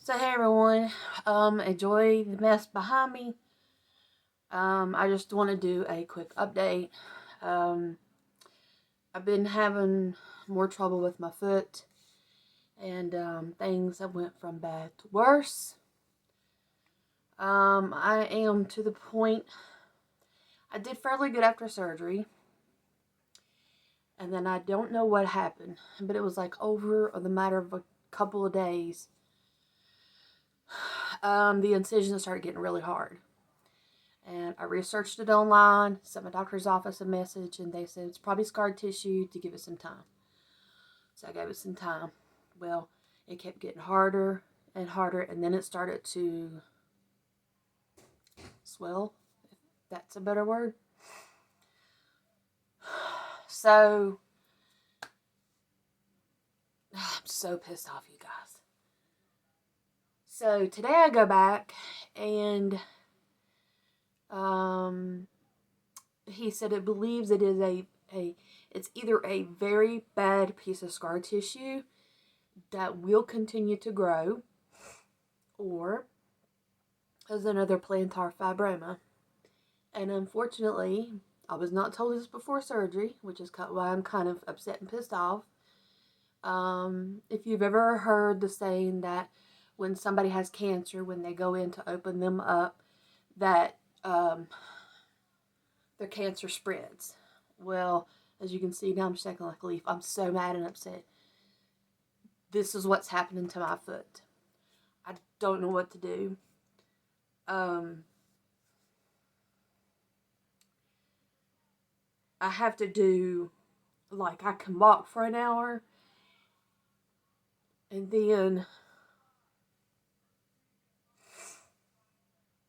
So hey everyone, enjoy the mess behind me. I just want to do a quick update. Um, I've been having more trouble with my foot, and things have went from bad to worse. I am to the point. I did fairly good after surgery, and then I don't know what happened, but it was like over the matter of a couple of days. The incision started getting really hard. And I researched it online, sent my doctor's office a message, and they said it's probably scar tissue to give it some time. So I gave it some time. Well, it kept getting harder and harder, and then it started to swell, if that's a better word. So, I'm so pissed off, you guys. So, today I go back, and he said it believes it is it's either a very bad piece of scar tissue that will continue to grow, or as another plantar fibroma. And unfortunately, I was not told this before surgery, which is why I'm kind of upset and pissed off. If you've ever heard the saying that when somebody has cancer, when they go in to open them up, that their cancer spreads. Well, as you can see now, I'm shaking like a leaf. I'm so mad and upset. This is what's happening to my foot. I don't know what to do. I have to do, like, I can walk for an hour and then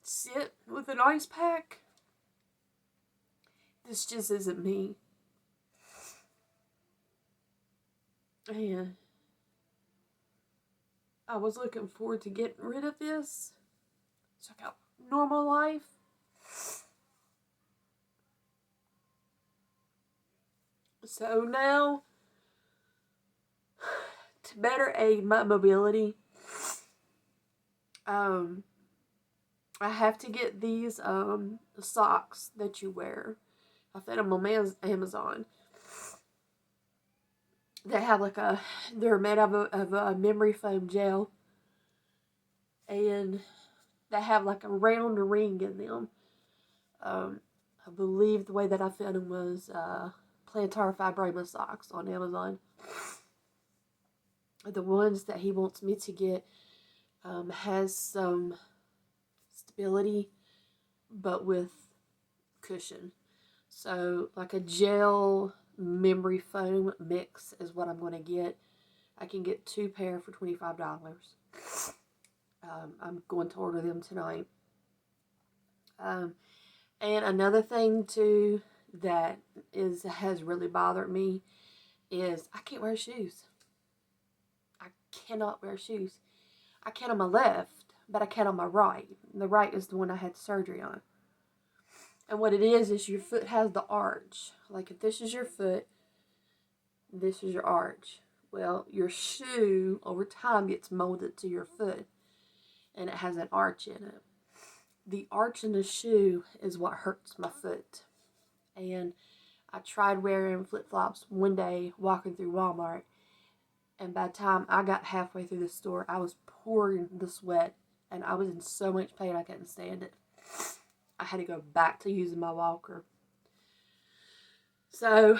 sit with an ice pack. This just isn't me. And I was looking forward to getting rid of this so I got normal life. So now, to better aid my mobility, I have to get these socks that you wear. I found them on Amazon. They have they're made of a memory foam gel, and they have like a round ring in them. I believe the way that I found them was plantar fibroma socks on Amazon. The ones that he wants me to get has some stability, but with cushion. So like a gel memory foam mix is what I'm going to get. I can get 2 pair for $25. I'm going to order them tonight. And another thing too that has really bothered me is I can't wear shoes. I cannot wear shoes. I can on my left, but I can on my right. The right is the one I had surgery on. And what it is your foot has the arch. Like if this is your foot, this is your arch. Well, your shoe over time gets molded to your foot, and it has an arch in it. The arch in the shoe is what hurts my foot. And I tried wearing flip-flops one day walking through Walmart, and by the time I got halfway through the store, I was pouring the sweat, and I was in so much pain I couldn't stand it. I had to go back to using my walker. So,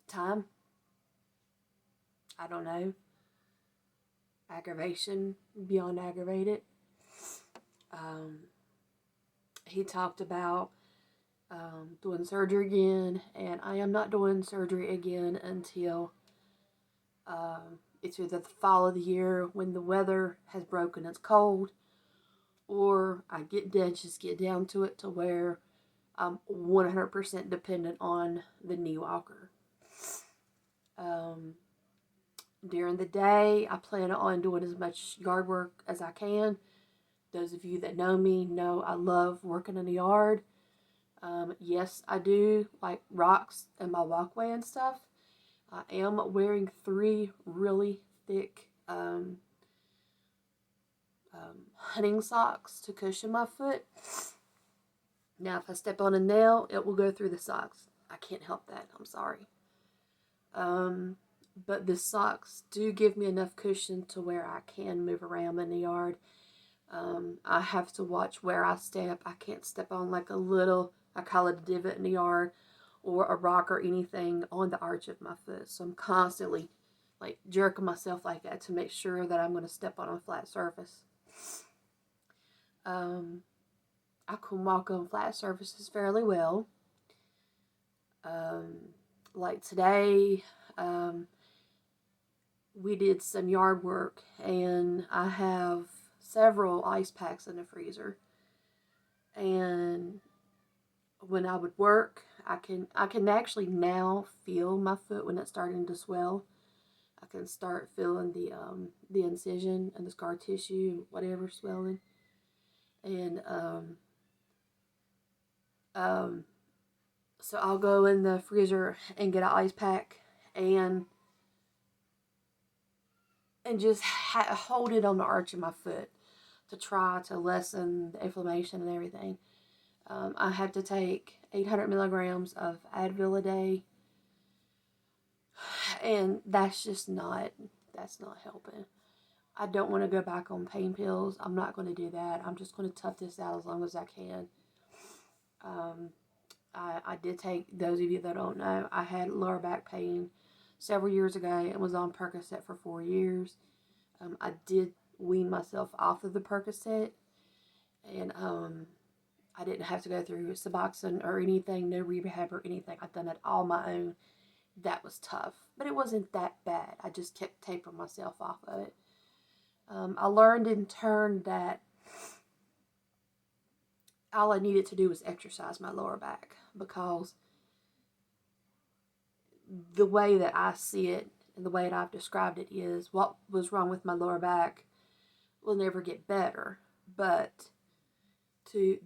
time? I don't know. Aggravation beyond aggravated. He talked about doing surgery again, and I am not doing surgery again until it's either the fall of the year when the weather has broken, it's cold, or I just get down to it to where I'm 100% dependent on the knee walker. During the day, I plan on doing as much yard work as I can. Those of you that know me know I love working in the yard. Yes, I do like rocks and my walkway and stuff. I am wearing 3 really thick um, hunting socks to cushion my foot. Now, if I step on a nail, it will go through the socks. I can't help that. I'm sorry. But the socks do give me enough cushion to where I can move around in the yard. I have to watch where I step. I can't step on like a little, I call it a divot in the yard, or a rock or anything on the arch of my foot. So I'm constantly like jerking myself like that to make sure that I'm going to step on a flat surface. I can walk on flat surfaces fairly well. Like today, we did some yard work, and I have several ice packs in the freezer. And when I would work, I can actually now feel my foot when it's starting to swell. I can start feeling the incision and the scar tissue and whatever swelling. And so I'll go in the freezer and get an ice pack and just hold it on the arch of my foot to try to lessen the inflammation and everything. I have to take 800 milligrams of Advil a day, and that's not helping. I don't want to go back on pain pills. I'm not going to do that. I'm just going to tough this out as long as I can. I did take, those of you that don't know, I had lower back pain several years ago and was on Percocet for 4 years. I did wean myself off of the Percocet, and I didn't have to go through Suboxone or anything, no rehab or anything. I've done it all my own. That was tough, but it wasn't that bad. I just kept tapering myself off of it. I learned in turn that all I needed to do was exercise my lower back, because the way that I see it and the way that I've described it is what was wrong with my lower back will never get better, but to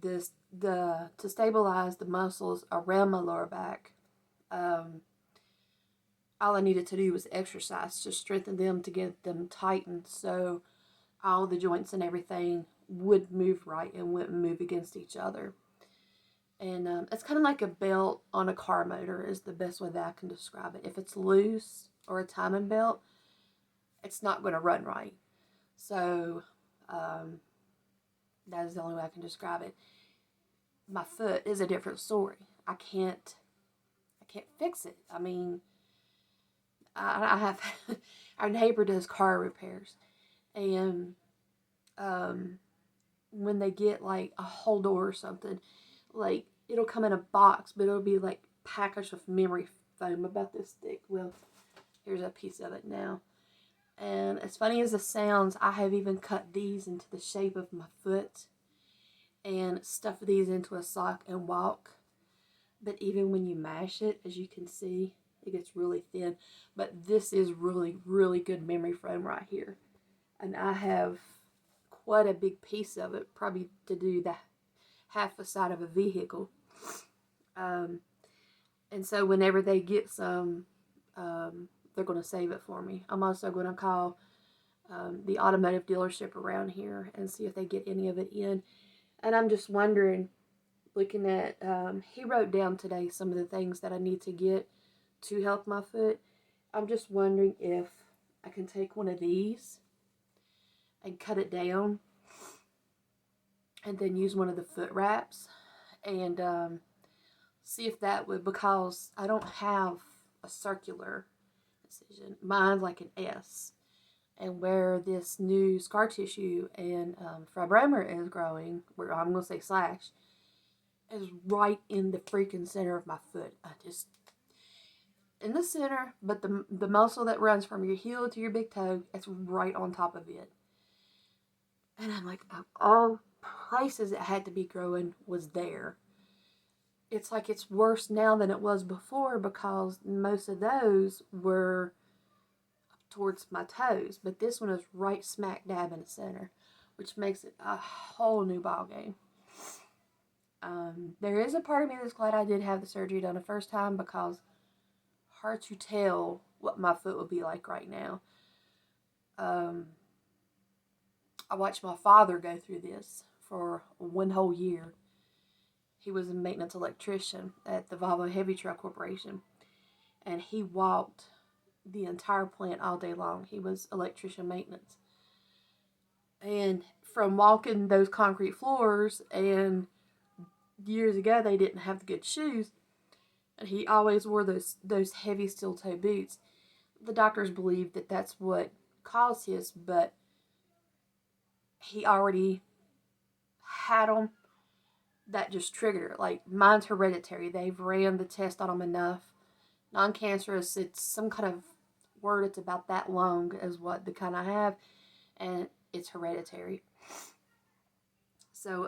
stabilize the muscles around my lower back, all I needed to do was exercise to strengthen them, to get them tightened, so all the joints and everything would move right and wouldn't move against each other. And it's kind of like a belt on a car motor is the best way that I can describe it. If it's loose, or a timing belt, it's not going to run right. So that is the only way I can describe it. My foot is a different story. I can't fix it. I mean, I have our neighbor does car repairs, and when they get like a whole door or something, like it'll come in a box, but it'll be like packaged with memory foam about this thick. Well, here's a piece of it now. And as funny as it sounds, I have even cut these into the shape of my foot and stuff these into a sock and walk. But even when you mash it, as you can see, it gets really thin. But this is really, really good memory foam right here. And I have quite a big piece of it, probably to do the half the side of a vehicle. And so whenever they get some, they're going to save it for me. I'm also going to call the automotive dealership around here and see if they get any of it in. And I'm just wondering, looking at, he wrote down today some of the things that I need to get to help my foot. I'm just wondering if I can take one of these and cut it down and then use one of the foot wraps and see if that would, because I don't have a circular incision. Mine's like an S. And where this new scar tissue and fibroma is growing, where I'm going to say slash, is right in the freaking center of my foot. I just, in the center, but the muscle that runs from your heel to your big toe, it's right on top of it. And I'm like, of all places it had to be growing was there. It's like it's worse now than it was before, because most of those were towards my toes, but this one is right smack dab in the center, which makes it a whole new ball game. There is a part of me that's glad I did have the surgery done the first time, because hard to tell what my foot would be like right now. I watched my father go through this for 1 whole year. He was a maintenance electrician at the Volvo Heavy Truck Corporation, and he walked the entire plant all day long. He was electrician maintenance. And from walking those concrete floors, and years ago they didn't have the good shoes, and he always wore those heavy steel toe boots. The doctors believed that that's what caused his, but he already had them. That just triggered it. Like, mine's hereditary. They've ran the test on him enough. Non-cancerous, it's some kind of word, it's about that long as what the kind I have, and it's hereditary. So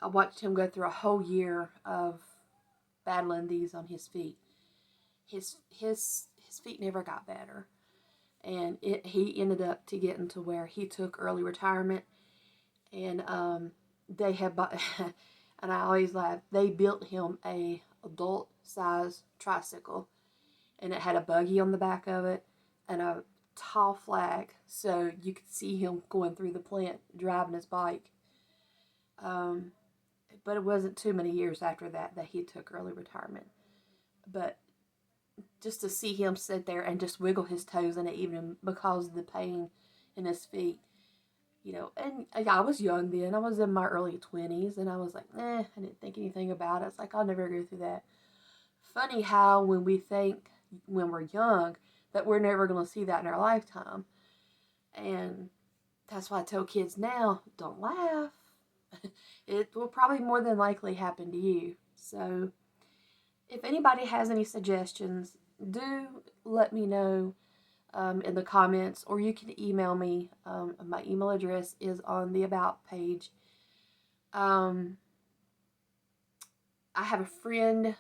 I watched him go through a whole year of battling these on his feet. His feet never got better, and he ended up to getting to where he took early retirement, and they had and I always laugh, they built him a adult size tricycle, and it had a buggy on the back of it and a tall flag, so you could see him going through the plant driving his bike. But it wasn't too many years after that he took early retirement. But just to see him sit there and just wiggle his toes in it, even because of the pain in his feet, and I was young then. I was in my early 20s, and I was like, I didn't think anything about it. It's like, I'll never go through that. Funny how when we think when we're young that we're never going to see that in our lifetime. And that's why I tell kids now, don't laugh. It will probably more than likely happen to you. So if anybody has any suggestions, do let me know in the comments, or you can email me. My email address is on the About page. I have a friend,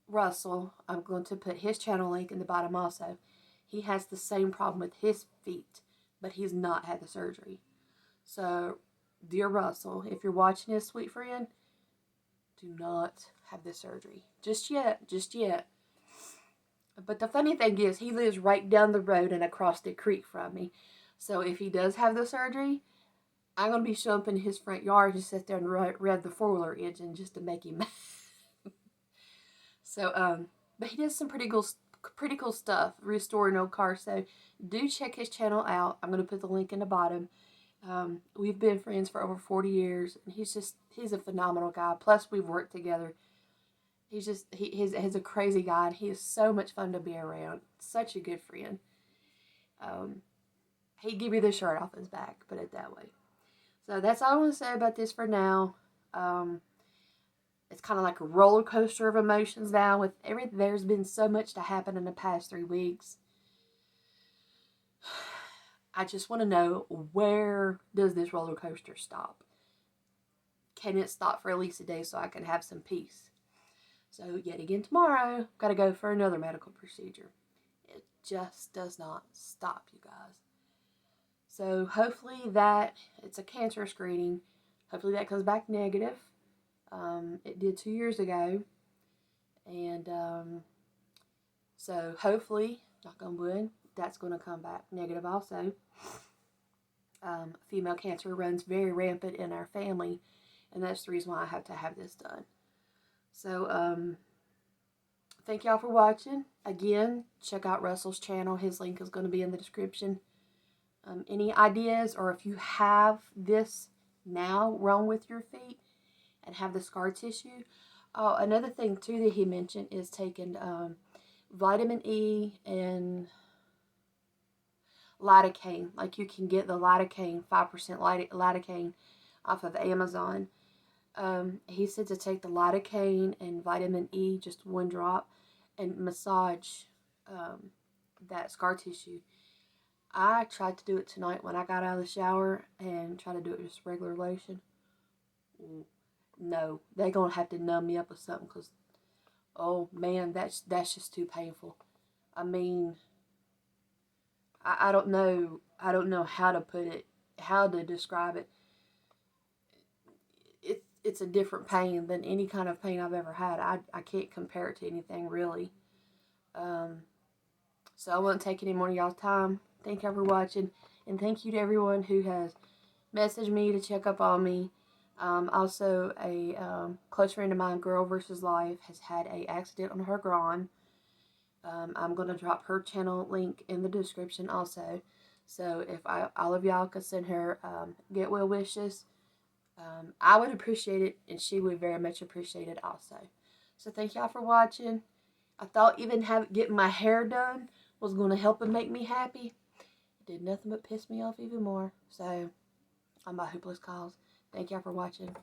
Russell. I'm going to put his channel link in the bottom also. He has the same problem with his feet, but he's not had the surgery. So, dear Russell, if you're watching this, sweet friend, do not have the surgery. Just yet. But the funny thing is, he lives right down the road and across the creek from me. So if he does have the surgery, I'm going to be showing up in his front yard to sit there and rev the four-wheeler engine just to make him mad. So, but he does some pretty cool stuff, restoring old cars. So do check his channel out. I'm going to put the link in the bottom. We've been friends for over 40 years, and he's a phenomenal guy. Plus, we've worked together. He's a crazy guy, and he is so much fun to be around. Such a good friend. He'd give you the shirt off his back, put it that way. So that's all I want to say about this for now. It's kind of like a roller coaster of emotions now with everything. There's been so much to happen in the past 3 weeks. I just want to know, where does this roller coaster stop? Can it stop for at least a day so I can have some peace? So yet again tomorrow, got to go for another medical procedure. It just does not stop, you guys. So hopefully it's a cancer screening. Hopefully that comes back negative. It did 2 years ago. And so hopefully, knock on wood, that's going to come back negative also. Female cancer runs very rampant in our family, and that's the reason why I have to have this done. So, thank y'all for watching. Again, check out Russell's channel. His link is going to be in the description. Any ideas, or if you have this now wrong with your feet and have the scar tissue. Oh, another thing too that he mentioned is taking vitamin E and lidocaine. Like, you can get the lidocaine, 5% lidocaine off of Amazon. He said to take the lidocaine and vitamin E, just 1 drop, and massage that scar tissue. I tried to do it tonight when I got out of the shower and tried to do it with just regular lotion. No, they're going to have to numb me up with something, because, oh man, that's just too painful. I mean, I don't know how to put it, how to describe it. It's a different pain than any kind of pain I've ever had. I can't compare it to anything, really. So I won't take any more of y'all's time. Thank y'all for watching. And thank you to everyone who has messaged me to check up on me. Also, a close friend of mine, Girl vs. Life, has had a accident on her groin. I'm going to drop her channel link in the description also. So if all of y'all could send her get well wishes, I would appreciate it, and she would very much appreciate it also. So thank y'all for watching. I thought even getting my hair done was going to help and make me happy. It did nothing but piss me off even more. So I'm a hopeless cause. Thank y'all for watching.